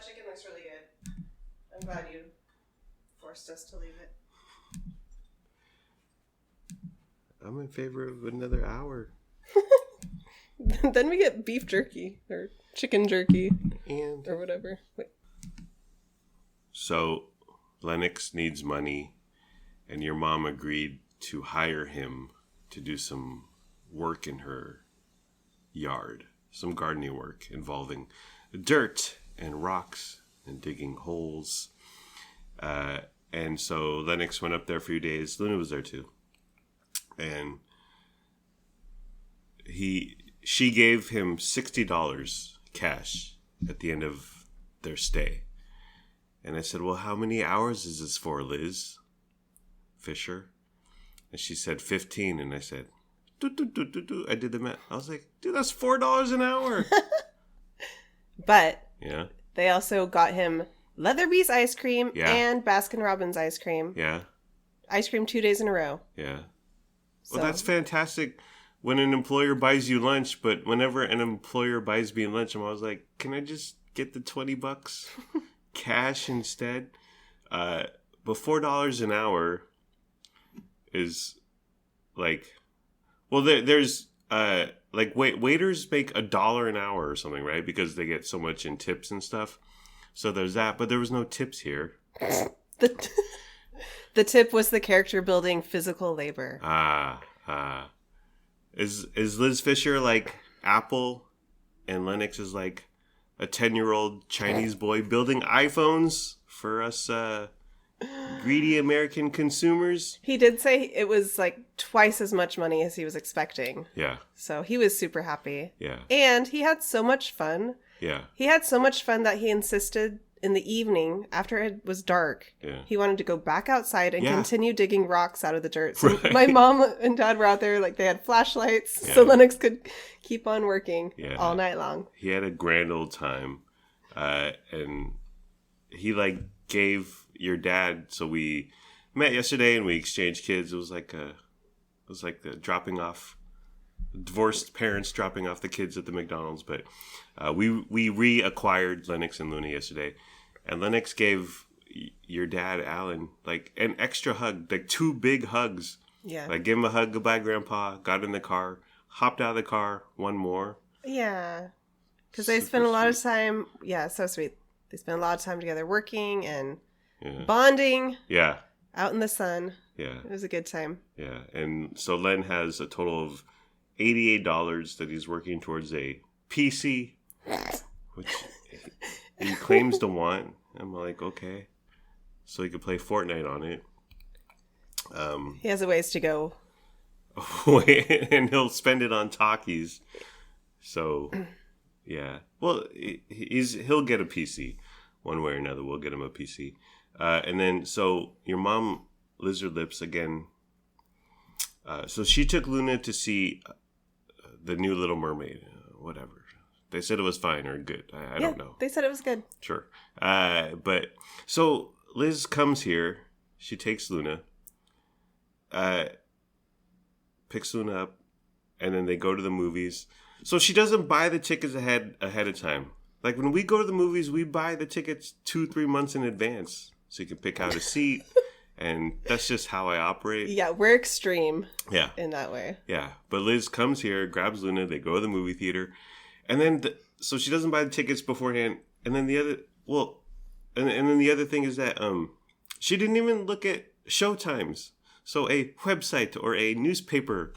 that chicken looks really good. I'm glad you forced us to leave it. I'm in favor of another hour. Then we get beef jerky or chicken jerky or whatever. Wait. So Lennox needs money, and your mom agreed to hire him to do some work in her yard, some gardening work involving dirt and rocks and digging holes. And so Lennox went up there for a few days. Luna was there too. And she gave him $60 cash at the end of their stay. And I said, well, how many hours is this for, Liz Fisher? And she said 15. And I said, I did the math. I was like, dude, that's $4 an hour. But yeah, they also got him Leatherby's ice cream and Baskin-Robbins ice cream. Yeah. Ice cream 2 days in a row. Yeah. Well, that's fantastic when an employer buys you lunch, but whenever an employer buys me lunch, I'm always like, can I just get the $20 cash instead? But $4 an hour is like, well, there's like waiters make $1 an hour or something, right? Because they get so much in tips and stuff. So there's that, but there was no tips here. The tip was the character building physical labor. Is Liz Fisher like Apple and Lennox is like a 10-year-old Chinese boy building iPhones for us greedy American consumers? He did say it was like twice as much money as he was expecting. Yeah. So he was super happy. Yeah. And he had so much fun. Yeah. He had so much fun that he insisted in the evening, after it was dark, he wanted to go back outside and continue digging rocks out of the dirt. So my mom and dad were out there, like they had flashlights, so Lennox could keep on working all night long. He had a grand old time. And he like gave your dad, so we met yesterday and we exchanged kids. It was like the dropping off, divorced parents dropping off the kids at the McDonald's. But we reacquired Lennox and Luna yesterday, and Lennox gave your dad Alan like an extra hug, like 2 big hugs. Yeah, like give him a hug, goodbye, Grandpa. Got in the car, hopped out of the car, one more. Yeah, because they spent a lot of time. Yeah, so sweet. They spent a lot of time together working and bonding. Yeah, out in the sun. Yeah, it was a good time. Yeah, and so Len has a total of $88 that he's working towards a PC, which he claims to want. I'm like, okay, so he could play Fortnite on it. He has a ways to go. And he'll spend it on Takis. So, yeah. Well, he'll get a PC one way or another. We'll get him a PC. And then, so your mom, Lizard Lips, again. So she took Luna to see the new Little Mermaid. Whatever. They said it was fine or good. I don't know. They said it was good. Sure. But so Liz comes here. She takes Luna. Picks Luna up. And then they go to the movies. So she doesn't buy the tickets ahead of time. Like when we go to the movies, we buy the tickets 2-3 months in advance. So you can pick out a seat. And that's just how I operate. Yeah, we're extreme. Yeah, in that way. Yeah, but Liz comes here, grabs Luna. They go to the movie theater, and then so she doesn't buy the tickets beforehand. And then the other thing is that she didn't even look at showtimes. So a website or a newspaper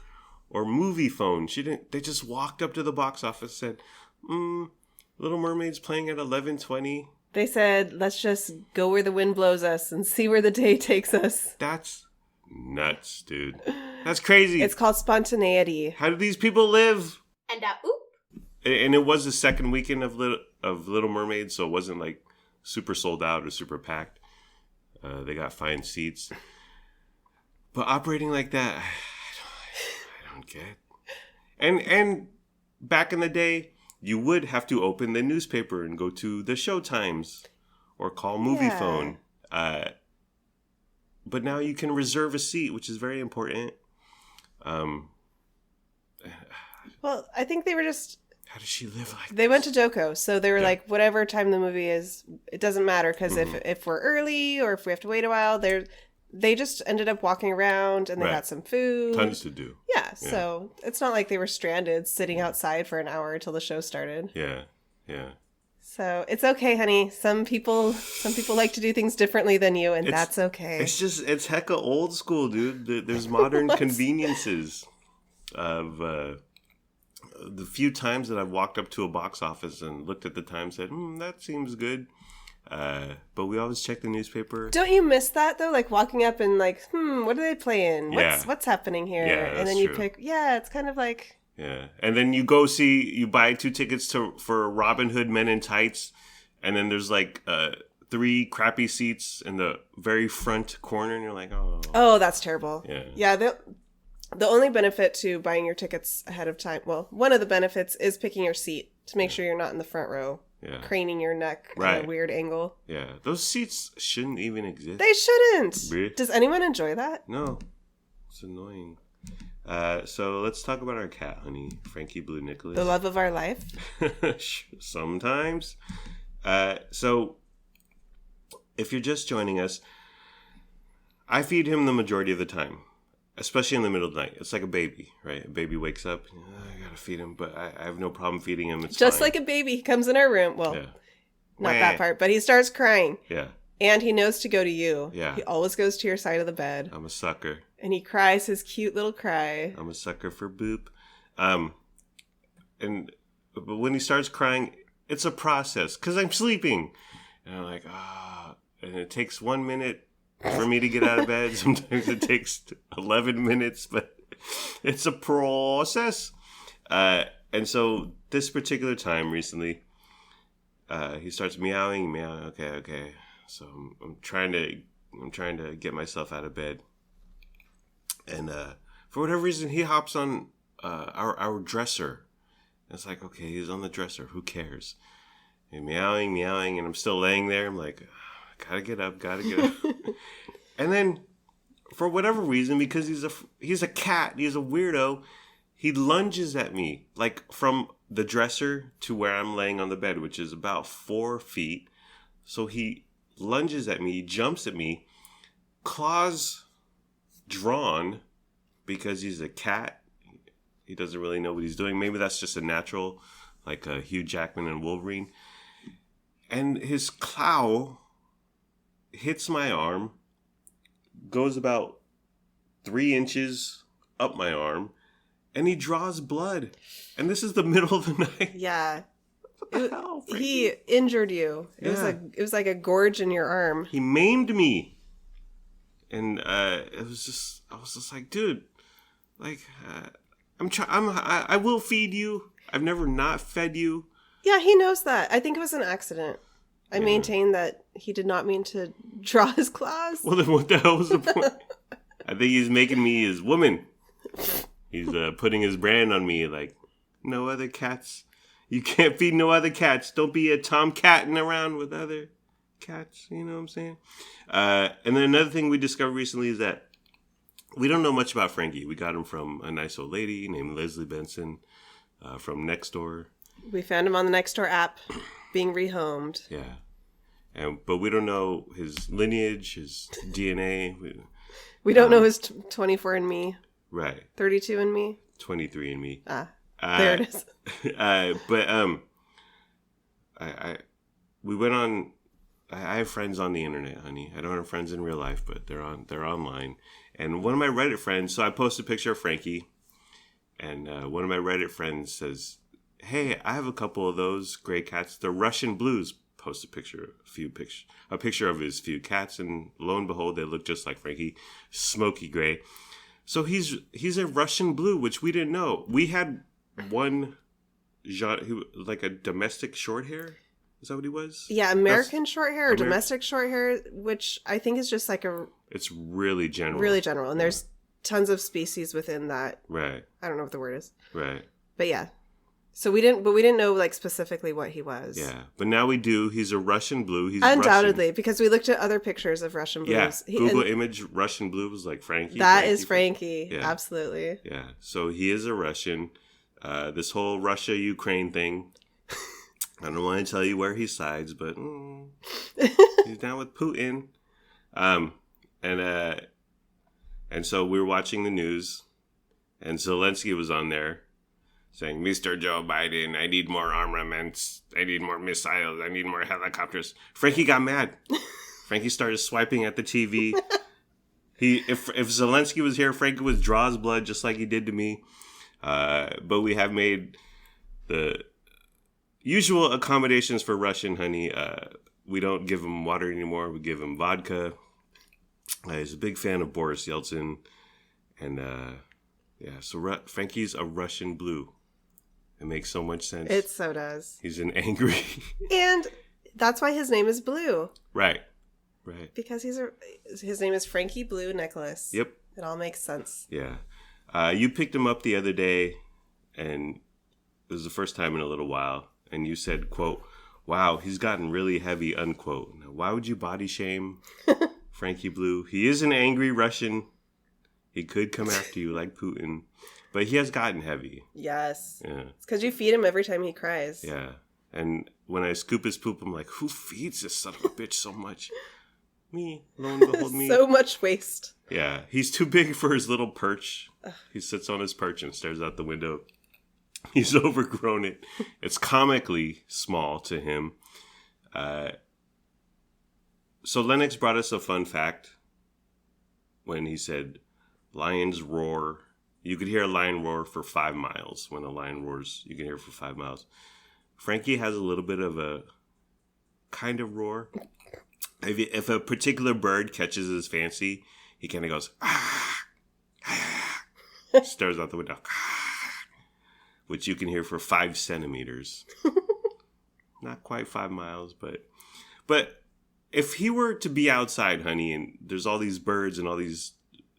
or movie phone. She didn't. They just walked up to the box office and said, "Little Mermaid's playing at 11:20." They said, let's just go where the wind blows us and see where the day takes us. That's nuts, dude. That's crazy. It's called spontaneity. How do these people live? And oop. And it was the second weekend of Little Mermaid, so it wasn't like super sold out or super packed. They got fine seats. But operating like that, I don't get. And back in the day, you would have to open the newspaper and go to the Showtimes or call Movie Phone. But now you can reserve a seat, which is very important. Well, I think they were just How does she live like They went to Joko, so they were like, whatever time the movie is, it doesn't matter, because if we're early or if we have to wait a while, they just ended up walking around and they got some food. Tons to do. Yeah, so it's not like they were stranded sitting outside for an hour until the show started. Yeah, yeah. So it's okay, honey. Some people like to do things differently than you, and that's okay. It's hecka old school, dude. There's modern conveniences of the few times that I've walked up to a box office and looked at the time and said, that seems good. But we always check the newspaper. Don't you miss that though? Like walking up and like, what are they playing? What's happening here? Yeah, and then you pick. Yeah, it's kind of like. Yeah, and then you buy 2 tickets for Robin Hood Men in Tights, and then there's like 3 crappy seats in the very front corner, and you're like, oh, that's terrible. Yeah. The only benefit to buying your tickets ahead of time, well, one of the benefits is picking your seat to make sure you're not in the front row, craning your neck at a weird angle. Yeah, those seats shouldn't even exist. They shouldn't. Really? Does anyone enjoy that? No, it's annoying. So let's talk about our cat, honey, Frankie Blue Nicholas. The love of our life? Sometimes. So if you're just joining us, I feed him the majority of the time, especially in the middle of the night. It's like a baby, right? A baby wakes up, I gotta feed him, but I have no problem feeding him. It's just fine. Like a baby. He comes in our room. Well, not that part, but he starts crying. Yeah. And he knows to go to you. Yeah. He always goes to your side of the bed. I'm a sucker. And he cries his cute little cry. I'm a sucker for boop. But when he starts crying, it's a process because I'm sleeping. And I'm like, and it takes 1 minute for me to get out of bed. Sometimes it takes 11 minutes, but it's a process. And so this particular time recently, he starts meowing. Okay. So I'm trying to get myself out of bed. And for whatever reason, he hops on our dresser. And it's like, okay, he's on the dresser. Who cares? And meowing, and I'm still laying there. I'm like, gotta get up. And then, for whatever reason, because he's a cat, he's a weirdo, he lunges at me, like from the dresser to where I'm laying on the bed, which is about 4 feet. So he lunges at me, jumps at me, claws drawn because he's a cat. He doesn't really know what he's doing. Maybe that's just a natural, like Hugh Jackman and Wolverine. And his claw hits my arm, goes about 3 inches up my arm, and he draws blood. And this is the middle of the night. Yeah. What the hell, Frankie? He injured you. It was like a gorge in your arm. He maimed me. And I was just like, dude, like, I will feed you. I've never not fed you. Yeah, he knows that. I think it was an accident. I maintain that he did not mean to draw his claws. Well, then what the hell was the point? I think he's making me his woman. He's putting his brand on me, like, no other cats. You can't feed no other cats. Don't be a tomcatting around with other cats. You know what I'm saying? And then another thing we discovered recently is that we don't know much about Frankie. We got him from a nice old lady named Leslie Benson from Nextdoor. We found him on the Nextdoor app being rehomed. Yeah. But we don't know his lineage, his DNA. We don't know his 24andMe. Right. 32andMe. 23andMe. There it is. But we went on. I have friends on the internet, honey. I don't have friends in real life, but they're online. And one of my Reddit friends, so I posted a picture of Frankie, and one of my Reddit friends says, "Hey, I have a couple of those gray cats. They're Russian blues." Post a picture of his few cats, and lo and behold, they look just like Frankie, smoky gray. So he's a Russian blue, which we didn't know. We had one genre, like a domestic short hair. Is that what he was? Yeah, American short hair or domestic short hair, which I think is just like it's really general. Really general, and there's tons of species within that. Right. I don't know what the word is. Right. But yeah. So we didn't know like specifically what he was. Yeah, but now we do. He's a Russian blue. He's undoubtedly Russian. Because we looked at other pictures of Russian blues. Yeah, Google image Russian blue was like Frankie. That is Frankie. Yeah. Absolutely. Yeah, so he is a Russian. this whole Russia-Ukraine thing. I don't want to tell you where he sides, but he's down with Putin. And so we were watching the news, and Zelensky was on there saying, Mr. Joe Biden, I need more armaments. I need more missiles. I need more helicopters. Frankie got mad. Frankie started swiping at the TV. If Zelensky was here, Frankie would draw his blood just like he did to me. But we have made the usual accommodations for Russian honey. We don't give him water anymore. We give him vodka. He's a big fan of Boris Yeltsin. And so Frankie's a Russian blue. It makes so much sense. It so does. He's an angry. And that's why his name is Blue. Right. Because his name is Frankie Blue Nicholas. Yep. It all makes sense. Yeah. You picked him up the other day, and it was the first time in a little while, and you said, quote, wow, he's gotten really heavy, unquote. Now, why would you body shame Frankie Blue? He is an angry Russian. He could come after you like Putin, but he has gotten heavy. Yes. Yeah. It's because you feed him every time he cries. Yeah. And when I scoop his poop, I'm like, who feeds this son of a bitch so much? Me. Lo and behold, me. So much waste. Yeah. He's too big for his little perch. He sits on his perch and stares out the window. He's overgrown it. It's comically small to him. So Lennox brought us a fun fact when he said, lions roar. You could hear a lion roar for 5 miles. When a lion roars, you can hear it for 5 miles. Frankie has a little bit of a kind of roar. If a particular bird catches his fancy, he kind of goes, stares out the window, which you can hear for 5 centimeters. Not quite 5 miles, but if he were to be outside, honey, and there's all these birds and all these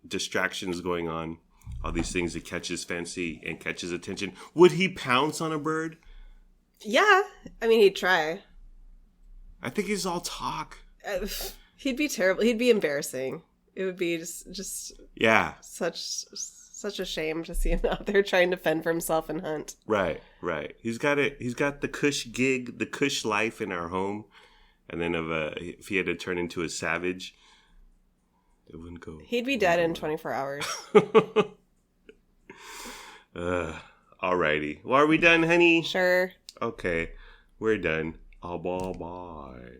distractions going on, all these things that catch his fancy and catch his attention, would he pounce on a bird? Yeah. I mean, he'd try. I think he's all talk. He'd be terrible. He'd be embarrassing. It would be just yeah, such a shame to see him out there trying to fend for himself and hunt. Right. He's got it. He's got the cush gig, the cush life in our home, and then if he had to turn into a savage, it wouldn't go. He'd be dead in 24 hours. Alrighty. Well, are we done, honey? Sure. Okay, we're done. Oh, bye.